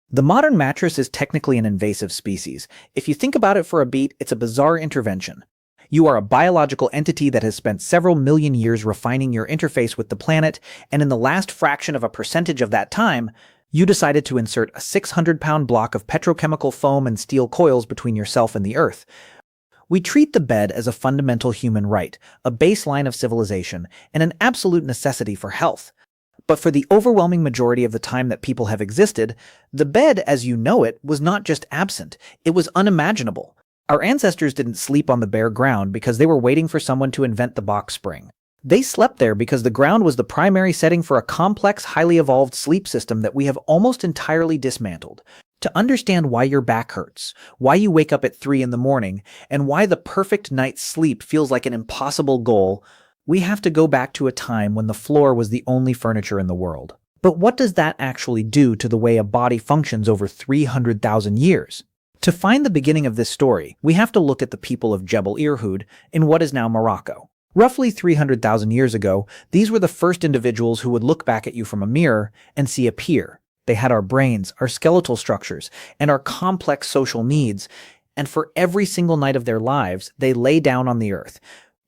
The modern mattress is technically an invasive species. If you think about it for a beat, it's a bizarre intervention. You are a biological entity that has spent several million years refining your interface with the planet, and in the last fraction of a percentage of that time, you decided to insert a 600-pound block of petrochemical foam and steel coils between yourself and the Earth. We treat the bed as a fundamental human right, a baseline of civilization, and an absolute necessity for health. But for the overwhelming majority of the time that people have existed, the bed as you know it was not just absent, it was unimaginable. Our ancestors didn't sleep on the bare ground because they were waiting for someone to invent the box spring. They slept there because the ground was the primary setting for a complex, highly evolved sleep system that we have almost entirely dismantled. To understand why your back hurts, why you wake up at 3 in the morning, and why the perfect night's sleep feels like an impossible goal, we have to go back to a time when the floor was the only furniture in the world. But what does that actually do to the way a body functions over 300,000 years? To find the beginning of this story, we have to look at the people of Jebel Irhoud in what is now Morocco. Roughly 300,000 years ago, these were the first individuals who would look back at you from a mirror and see a peer. They had our brains, our skeletal structures, and our complex social needs, and for every single night of their lives, they lay down on the earth.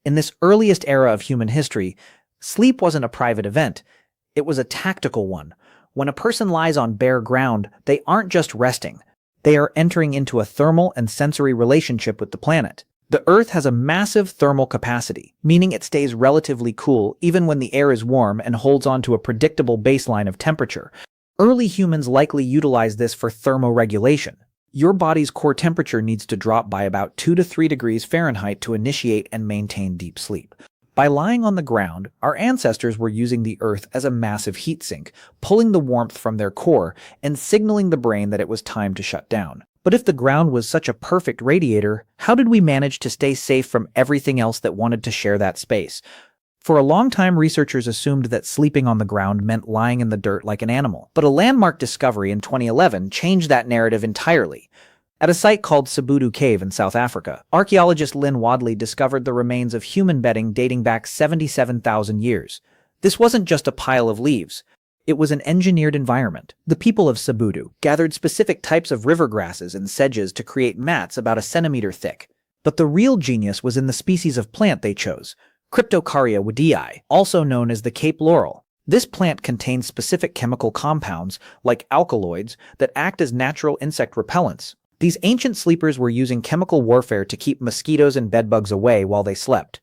In this earliest era of human history, sleep wasn't a private event, it was a tactical one. When a person lies on bare ground, they aren't just resting, they are entering into a thermal and sensory relationship with the planet. The Earth has a massive thermal capacity, meaning it stays relatively cool even when the air is warm and holds on to a predictable baseline of temperature. Early humans likely utilized this for thermoregulation. Your body's core temperature needs to drop by about 2 to 3 degrees Fahrenheit to initiate and maintain deep sleep. By lying on the ground, our ancestors were using the Earth as a massive heat sink, pulling the warmth from their core and signaling the brain that it was time to shut down. But if the ground was such a perfect radiator, how did we manage to stay safe from everything else that wanted to share that space? For a long time, researchers assumed that sleeping on the ground meant lying in the dirt like an animal. But a landmark discovery in 2011 changed that narrative entirely. At a site called Sabudu Cave in South Africa, archaeologist Lynn Wadley discovered the remains of human bedding dating back 77,000 years. This wasn't just a pile of leaves. It was an engineered environment. The people of Sabudu gathered specific types of river grasses and sedges to create mats about a centimeter thick. But the real genius was in the species of plant they chose. Cryptocarya woodii, also known as the Cape laurel. This plant contains specific chemical compounds, like alkaloids, that act as natural insect repellents. These ancient sleepers were using chemical warfare to keep mosquitoes and bedbugs away while they slept.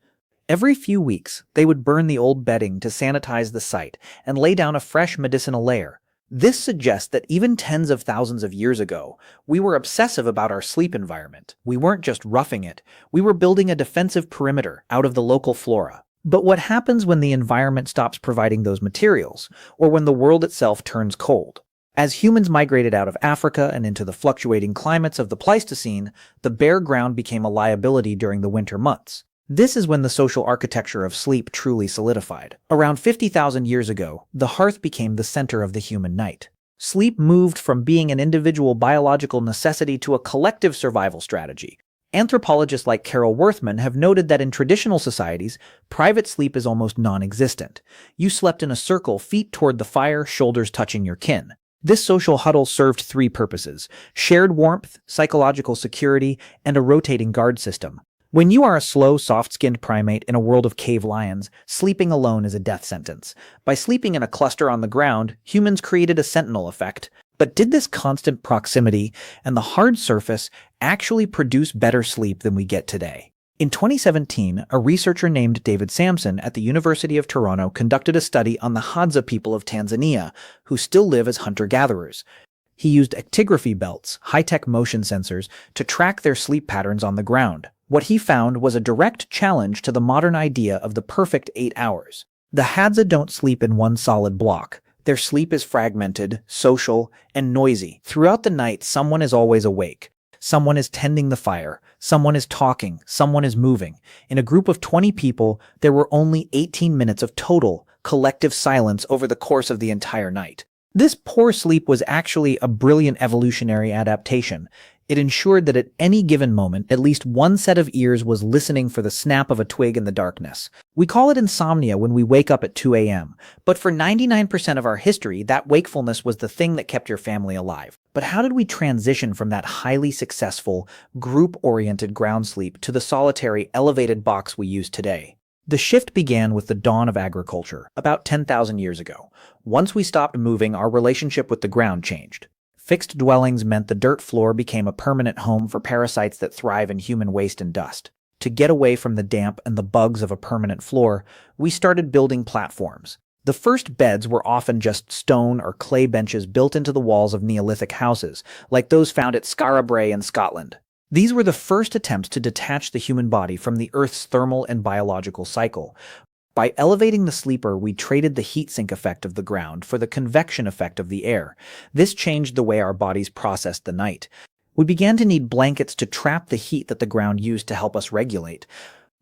Every few weeks, they would burn the old bedding to sanitize the site and lay down a fresh medicinal layer. This suggests that even tens of thousands of years ago, we were obsessive about our sleep environment. We weren't just roughing it, we were building a defensive perimeter out of the local flora. But what happens when the environment stops providing those materials, or when the world itself turns cold? As humans migrated out of Africa and into the fluctuating climates of the Pleistocene, the bare ground became a liability during the winter months. This is when the social architecture of sleep truly solidified. Around 50,000 years ago, the hearth became the center of the human night. Sleep moved from being an individual biological necessity to a collective survival strategy. Anthropologists like Carol Worthman have noted that in traditional societies, private sleep is almost non-existent. You slept in a circle, feet toward the fire, shoulders touching your kin. This social huddle served 3 purposes: shared warmth, psychological security, and a rotating guard system. When you are a slow, soft-skinned primate in a world of cave lions, sleeping alone is a death sentence. By sleeping in a cluster on the ground, humans created a sentinel effect. But did this constant proximity and the hard surface actually produce better sleep than we get today? In 2017, a researcher named David Sampson at the University of Toronto conducted a study on the Hadza people of Tanzania, who still live as hunter-gatherers. He used actigraphy belts, high-tech motion sensors, to track their sleep patterns on the ground. What he found was a direct challenge to the modern idea of the perfect 8 hours. The Hadza don't sleep in one solid block. Their sleep is fragmented, social, and noisy. Throughout the night, someone is always awake. Someone is tending the fire. Someone is talking. Someone is moving. In a group of 20 people, there were only 18 minutes of total, collective silence over the course of the entire night. This poor sleep was actually a brilliant evolutionary adaptation. It ensured that at any given moment, at least one set of ears was listening for the snap of a twig in the darkness. We call it insomnia when we wake up at 2 a.m., but for 99% of our history, that wakefulness was the thing that kept your family alive. But how did we transition from that highly successful, group-oriented ground sleep to the solitary, elevated box we use today? The shift began with the dawn of agriculture, about 10,000 years ago. Once we stopped moving, our relationship with the ground changed. Fixed dwellings meant the dirt floor became a permanent home for parasites that thrive in human waste and dust. To get away from the damp and the bugs of a permanent floor, we started building platforms. The first beds were often just stone or clay benches built into the walls of Neolithic houses, like those found at Skara Brae in Scotland. These were the first attempts to detach the human body from the Earth's thermal and biological cycle. By elevating the sleeper, we traded the heat sink effect of the ground for the convection effect of the air. This changed the way our bodies processed the night. We began to need blankets to trap the heat that the ground used to help us regulate.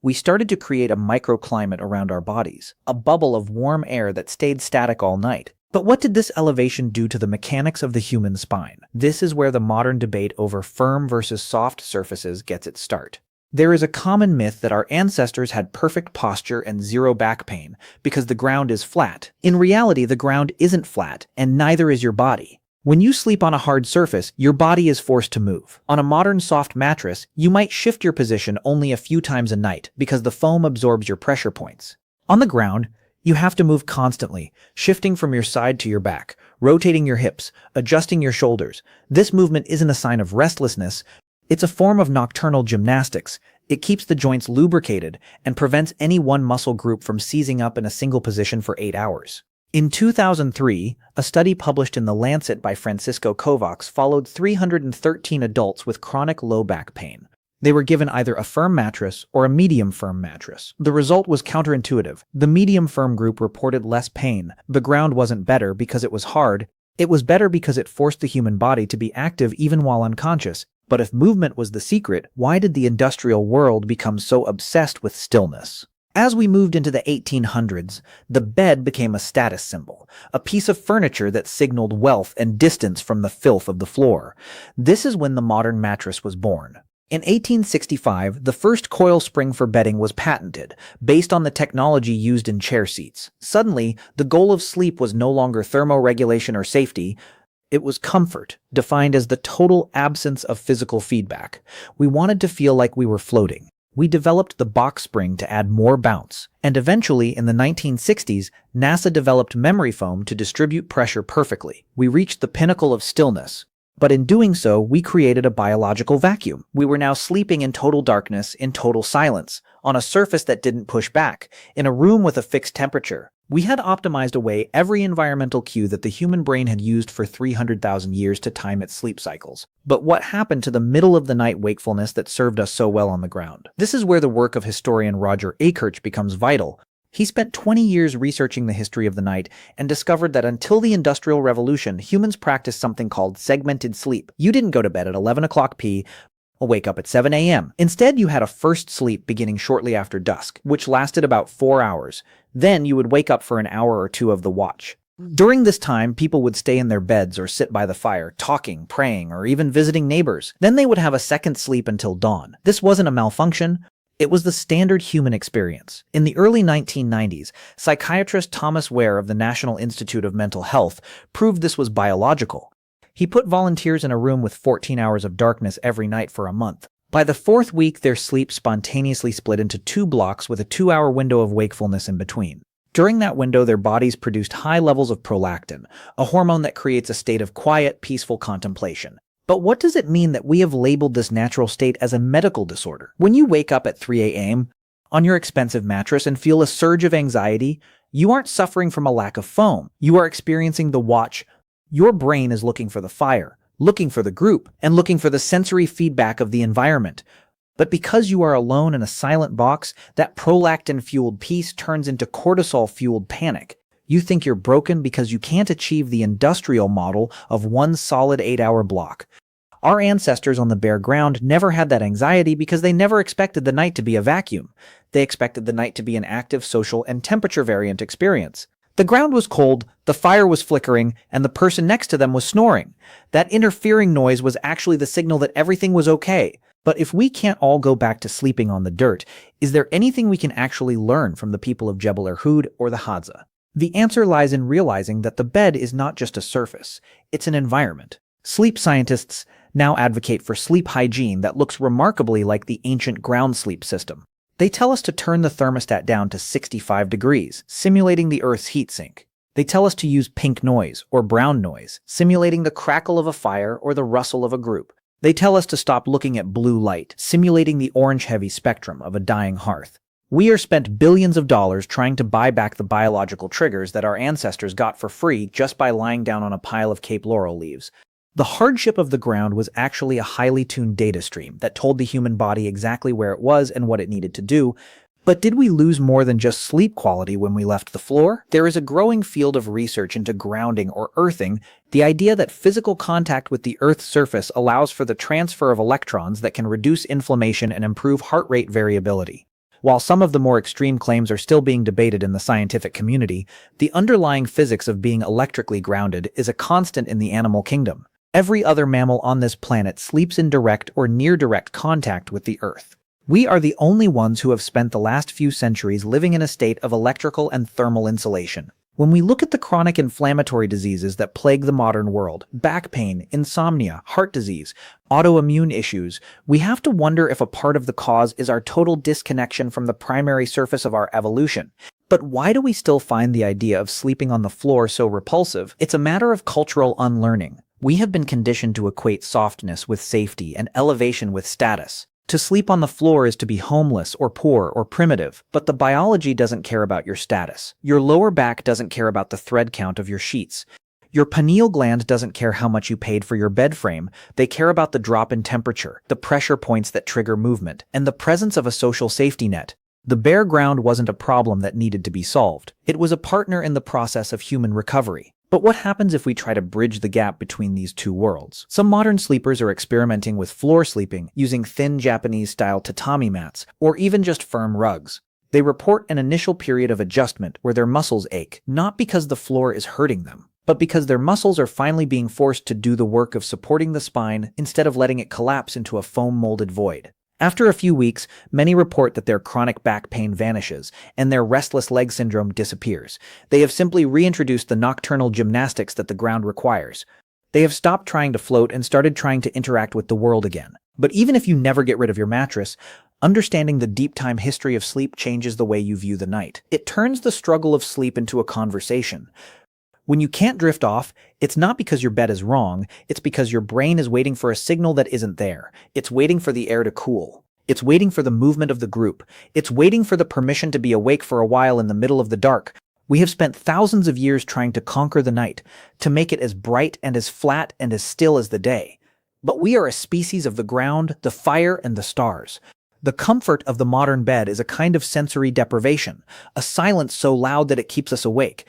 We started to create a microclimate around our bodies, a bubble of warm air that stayed static all night. But what did this elevation do to the mechanics of the human spine? This is where the modern debate over firm versus soft surfaces gets its start. There is a common myth that our ancestors had perfect posture and zero back pain because the ground is flat. In reality, the ground isn't flat, and neither is your body. When you sleep on a hard surface, your body is forced to move. On a modern soft mattress, you might shift your position only a few times a night because the foam absorbs your pressure points. On the ground, you have to move constantly, shifting from your side to your back, rotating your hips, adjusting your shoulders. This movement isn't a sign of restlessness. It's a form of nocturnal gymnastics. It keeps the joints lubricated and prevents any one muscle group from seizing up in a single position for 8 hours. In 2003, a study published in The Lancet by Francisco Kovacs followed 313 adults with chronic low back pain. They were given either a firm mattress or a medium-firm mattress. The result was counterintuitive. The medium-firm group reported less pain. The ground wasn't better because it was hard. It was better because it forced the human body to be active even while unconscious. But if movement was the secret, why did the industrial world become so obsessed with stillness? As we moved into the 1800s, the bed became a status symbol, a piece of furniture that signaled wealth and distance from the filth of the floor. This is when the modern mattress was born. In 1865, the first coil spring for bedding was patented, based on the technology used in chair seats. Suddenly, the goal of sleep was no longer thermoregulation or safety. It was comfort, defined as the total absence of physical feedback. We wanted to feel like we were floating. We developed the box spring to add more bounce. And eventually, in the 1960s, NASA developed memory foam to distribute pressure perfectly. We reached the pinnacle of stillness. But in doing so, we created a biological vacuum. We were now sleeping in total darkness, in total silence, on a surface that didn't push back, in a room with a fixed temperature. We had optimized away every environmental cue that the human brain had used for 300,000 years to time its sleep cycles. But what happened to the middle-of-the-night wakefulness that served us so well on the ground? This is where the work of historian Roger Akirch becomes vital. He spent 20 years researching the history of the night and discovered that until the Industrial Revolution, humans practiced something called segmented sleep. You didn't go to bed at 11 o'clock p. or wake up at 7 a.m. Instead, you had a first sleep beginning shortly after dusk, which lasted about 4 hours. Then you would wake up for an hour or two of the watch. During this time, people would stay in their beds or sit by the fire, talking, praying, or even visiting neighbors. Then they would have a second sleep until dawn. This wasn't a malfunction. It was the standard human experience. In the early 1990s, psychiatrist Thomas Ware of the National Institute of Mental Health proved this was biological. He put volunteers in a room with 14 hours of darkness every night for a month. By the fourth week, their sleep spontaneously split into 2 blocks with a 2-hour window of wakefulness in between. During that window, their bodies produced high levels of prolactin, a hormone that creates a state of quiet, peaceful contemplation. But what does it mean that we have labeled this natural state as a medical disorder? When you wake up at 3 a.m. on your expensive mattress and feel a surge of anxiety, you aren't suffering from a lack of foam. You are experiencing the watch. Your brain is looking for the fire, looking for the group, and looking for the sensory feedback of the environment. But because you are alone in a silent box, that prolactin-fueled peace turns into cortisol-fueled panic. You think you're broken because you can't achieve the industrial model of one solid 8-hour block. Our ancestors on the bare ground never had that anxiety because they never expected the night to be a vacuum. They expected the night to be an active, social, and temperature-variant experience. The ground was cold, the fire was flickering, and the person next to them was snoring. That interfering noise was actually the signal that everything was okay. But if we can't all go back to sleeping on the dirt, is there anything we can actually learn from the people of Jebel Irhoud or the Hadza? The answer lies in realizing that the bed is not just a surface, it's an environment. Sleep scientists now advocate for sleep hygiene that looks remarkably like the ancient ground sleep system. They tell us to turn the thermostat down to 65 degrees, simulating the Earth's heat sink. They tell us to use pink noise or brown noise, simulating the crackle of a fire or the rustle of a group. They tell us to stop looking at blue light, simulating the orange-heavy spectrum of a dying hearth. We are spent billions of dollars trying to buy back the biological triggers that our ancestors got for free just by lying down on a pile of Cape Laurel leaves. The hardship of the ground was actually a highly tuned data stream that told the human body exactly where it was and what it needed to do. But did we lose more than just sleep quality when we left the floor? There is a growing field of research into grounding or earthing, the idea that physical contact with the Earth's surface allows for the transfer of electrons that can reduce inflammation and improve heart rate variability. While some of the more extreme claims are still being debated in the scientific community, the underlying physics of being electrically grounded is a constant in the animal kingdom. Every other mammal on this planet sleeps in direct or near-direct contact with the Earth. We are the only ones who have spent the last few centuries living in a state of electrical and thermal insulation. When we look at the chronic inflammatory diseases that plague the modern world, back pain, insomnia, heart disease, autoimmune issues, we have to wonder if a part of the cause is our total disconnection from the primary surface of our evolution. But why do we still find the idea of sleeping on the floor so repulsive? It's a matter of cultural unlearning. We have been conditioned to equate softness with safety and elevation with status. To sleep on the floor is to be homeless or poor or primitive, but the biology doesn't care about your status. Your lower back doesn't care about the thread count of your sheets. Your pineal gland doesn't care how much you paid for your bed frame. They care about the drop in temperature, the pressure points that trigger movement, and the presence of a social safety net. The bare ground wasn't a problem that needed to be solved. It was a partner in the process of human recovery. But what happens if we try to bridge the gap between these two worlds? Some modern sleepers are experimenting with floor sleeping, using thin Japanese-style tatami mats, or even just firm rugs. They report an initial period of adjustment where their muscles ache, not because the floor is hurting them, but because their muscles are finally being forced to do the work of supporting the spine instead of letting it collapse into a foam-molded void. After a few weeks, many report that their chronic back pain vanishes and their restless leg syndrome disappears. They have simply reintroduced the nocturnal gymnastics that the ground requires. They have stopped trying to float and started trying to interact with the world again. But even if you never get rid of your mattress, understanding the deep time history of sleep changes the way you view the night. It turns the struggle of sleep into a conversation. When you can't drift off, it's not because your bed is wrong, it's because your brain is waiting for a signal that isn't there. It's waiting for the air to cool. It's waiting for the movement of the group. It's waiting for the permission to be awake for a while in the middle of the dark. We have spent thousands of years trying to conquer the night, to make it as bright and as flat and as still as the day. But we are a species of the ground, the fire, and the stars. The comfort of the modern bed is a kind of sensory deprivation, a silence so loud that it keeps us awake.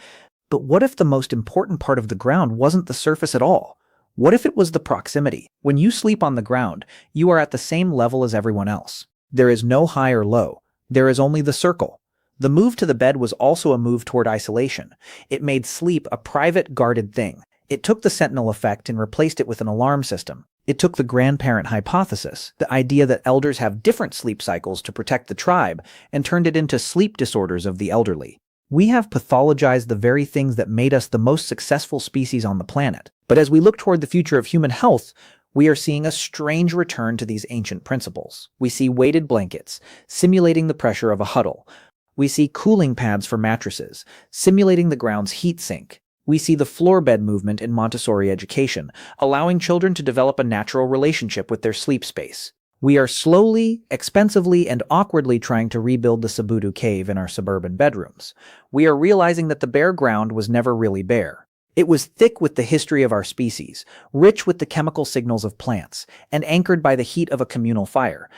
But what if the most important part of the ground wasn't the surface at all? What if it was the proximity? When you sleep on the ground, you are at the same level as everyone else. There is no high or low. There is only the circle. The move to the bed was also a move toward isolation. It made sleep a private, guarded thing. It took the sentinel effect and replaced it with an alarm system. It took the grandparent hypothesis, the idea that elders have different sleep cycles to protect the tribe, and turned it into sleep disorders of the elderly. We have pathologized the very things that made us the most successful species on the planet. But as we look toward the future of human health, we are seeing a strange return to these ancient principles. We see weighted blankets, simulating the pressure of a huddle. We see cooling pads for mattresses, simulating the ground's heat sink. We see the floor bed movement in Montessori education, allowing children to develop a natural relationship with their sleep space. We are slowly, expensively, and awkwardly trying to rebuild the Sabudu cave in our suburban bedrooms. We are realizing that the bare ground was never really bare. It was thick with the history of our species, rich with the chemical signals of plants, and anchored by the heat of a communal fire.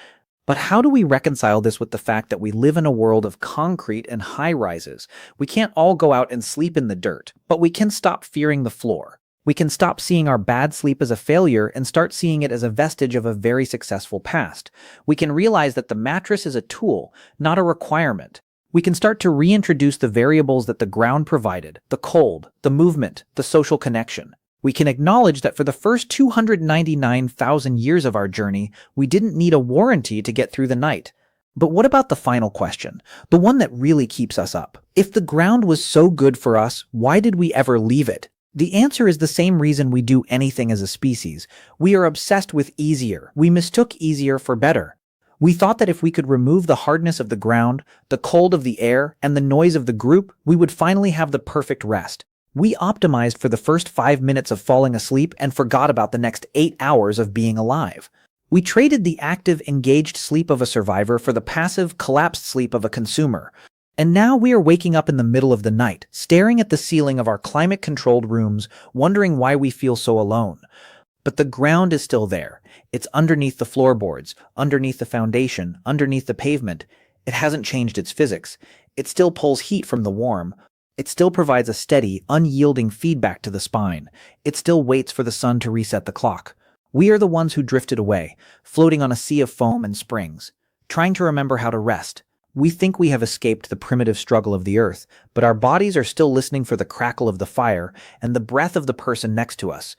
But how do we reconcile this with the fact that we live in a world of concrete and high-rises? We can't all go out and sleep in the dirt, but we can stop fearing the floor. We can stop seeing our bad sleep as a failure and start seeing it as a vestige of a very successful past. We can realize that the mattress is a tool, not a requirement. We can start to reintroduce the variables that the ground provided, the cold, the movement, the social connection. We can acknowledge that for the first 299,000 years of our journey, we didn't need a warranty to get through the night. But what about the final question, the one that really keeps us up? If the ground was so good for us, why did we ever leave it? The answer is the same reason we do anything as a species. We are obsessed with easier. We mistook easier for better. We thought that if we could remove the hardness of the ground, the cold of the air, and the noise of the group, we would finally have the perfect rest. We optimized for the first 5 minutes of falling asleep and forgot about the next 8 hours of being alive. We traded the active, engaged sleep of a survivor for the passive, collapsed sleep of a consumer. And now we are waking up in the middle of the night, staring at the ceiling of our climate-controlled rooms, wondering why we feel so alone. But the ground is still there. It's underneath the floorboards, underneath the foundation, underneath the pavement. It hasn't changed its physics. It still pulls heat from the warm. It still provides a steady, unyielding feedback to the spine. It still waits for the sun to reset the clock. We are the ones who drifted away, floating on a sea of foam and springs, trying to remember how to rest. We think we have escaped the primitive struggle of the earth, but our bodies are still listening for the crackle of the fire and the breath of the person next to us.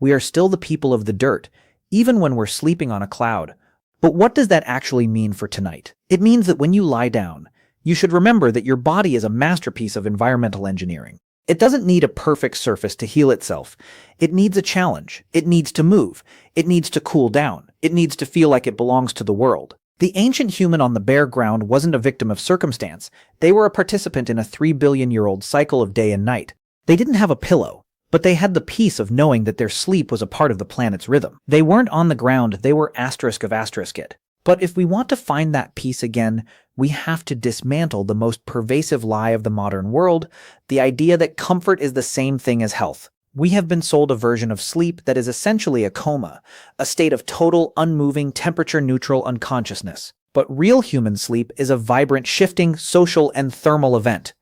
We are still the people of the dirt, even when we're sleeping on a cloud. But what does that actually mean for tonight? It means that when you lie down, you should remember that your body is a masterpiece of environmental engineering. It doesn't need a perfect surface to heal itself. It needs a challenge. It needs to move. It needs to cool down. It needs to feel like it belongs to the world. The ancient human on the bare ground wasn't a victim of circumstance. They were a participant in a 3 billion-year-old cycle of day and night. They didn't have a pillow, but they had the peace of knowing that their sleep was a part of the planet's rhythm. They weren't on the ground, they were asterisk of asterisk it. But if we want to find that peace again, we have to dismantle the most pervasive lie of the modern world, the idea that comfort is the same thing as health. We have been sold a version of sleep that is essentially a coma, a state of total, unmoving, temperature-neutral unconsciousness. But real human sleep is a vibrant, shifting, social, and thermal event.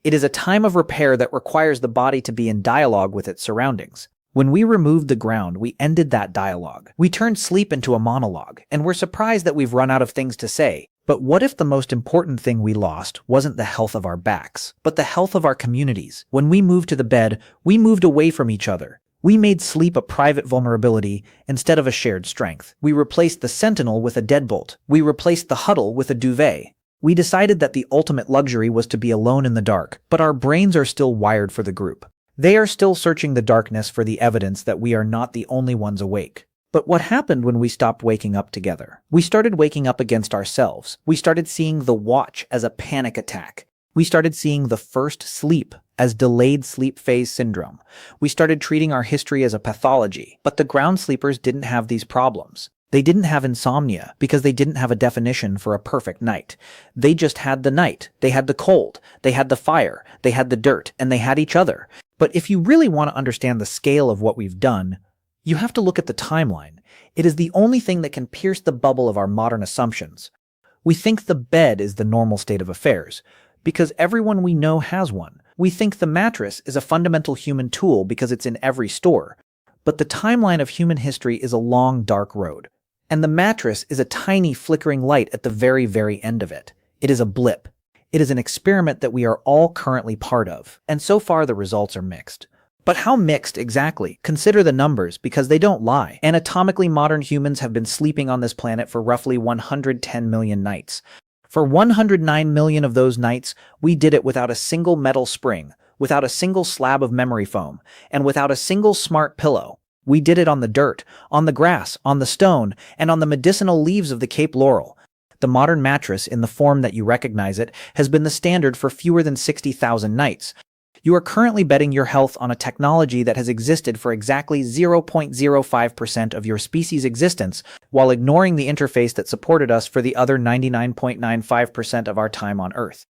It is a time of repair that requires the body to be in dialogue with its surroundings. When we removed the ground, we ended that dialogue. We turned sleep into a monologue, and we're surprised that we've run out of things to say. But what if the most important thing we lost wasn't the health of our backs, but the health of our communities? When we moved to the bed, we moved away from each other. We made sleep a private vulnerability instead of a shared strength. We replaced the sentinel with a deadbolt. We replaced the huddle with a duvet. We decided that the ultimate luxury was to be alone in the dark, but our brains are still wired for the group. They are still searching the darkness for the evidence that we are not the only ones awake. But what happened when we stopped waking up together? We started waking up against ourselves. We started seeing the watch as a panic attack. We started seeing the first sleep as delayed sleep phase syndrome. We started treating our history as a pathology. But the ground sleepers didn't have these problems. They didn't have insomnia because they didn't have a definition for a perfect night. They just had the night. They had the cold. They had the fire. They had the dirt. And they had each other. But if you really want to understand the scale of what we've done, you have to look at the timeline. It is the only thing that can pierce the bubble of our modern assumptions. We think the bed is the normal state of affairs, because everyone we know has one. We think the mattress is a fundamental human tool because it's in every store. But the timeline of human history is a long, dark road. And the mattress is a tiny, flickering light at the very, very end of it. It is a blip. It is an experiment that we are all currently part of, and so far the results are mixed. But how mixed exactly? Consider the numbers, because they don't lie. Anatomically, modern humans have been sleeping on this planet for roughly 110 million nights. For 109 million of those nights, we did it without a single metal spring, without a single slab of memory foam, and without a single smart pillow. We did it on the dirt, on the grass, on the stone, and on the medicinal leaves of the Cape Laurel. The modern mattress, in the form that you recognize it, has been the standard for fewer than 60,000 nights. You are currently betting your health on a technology that has existed for exactly 0.05% of your species' existence, while ignoring the interface that supported us for the other 99.95% of our time on Earth.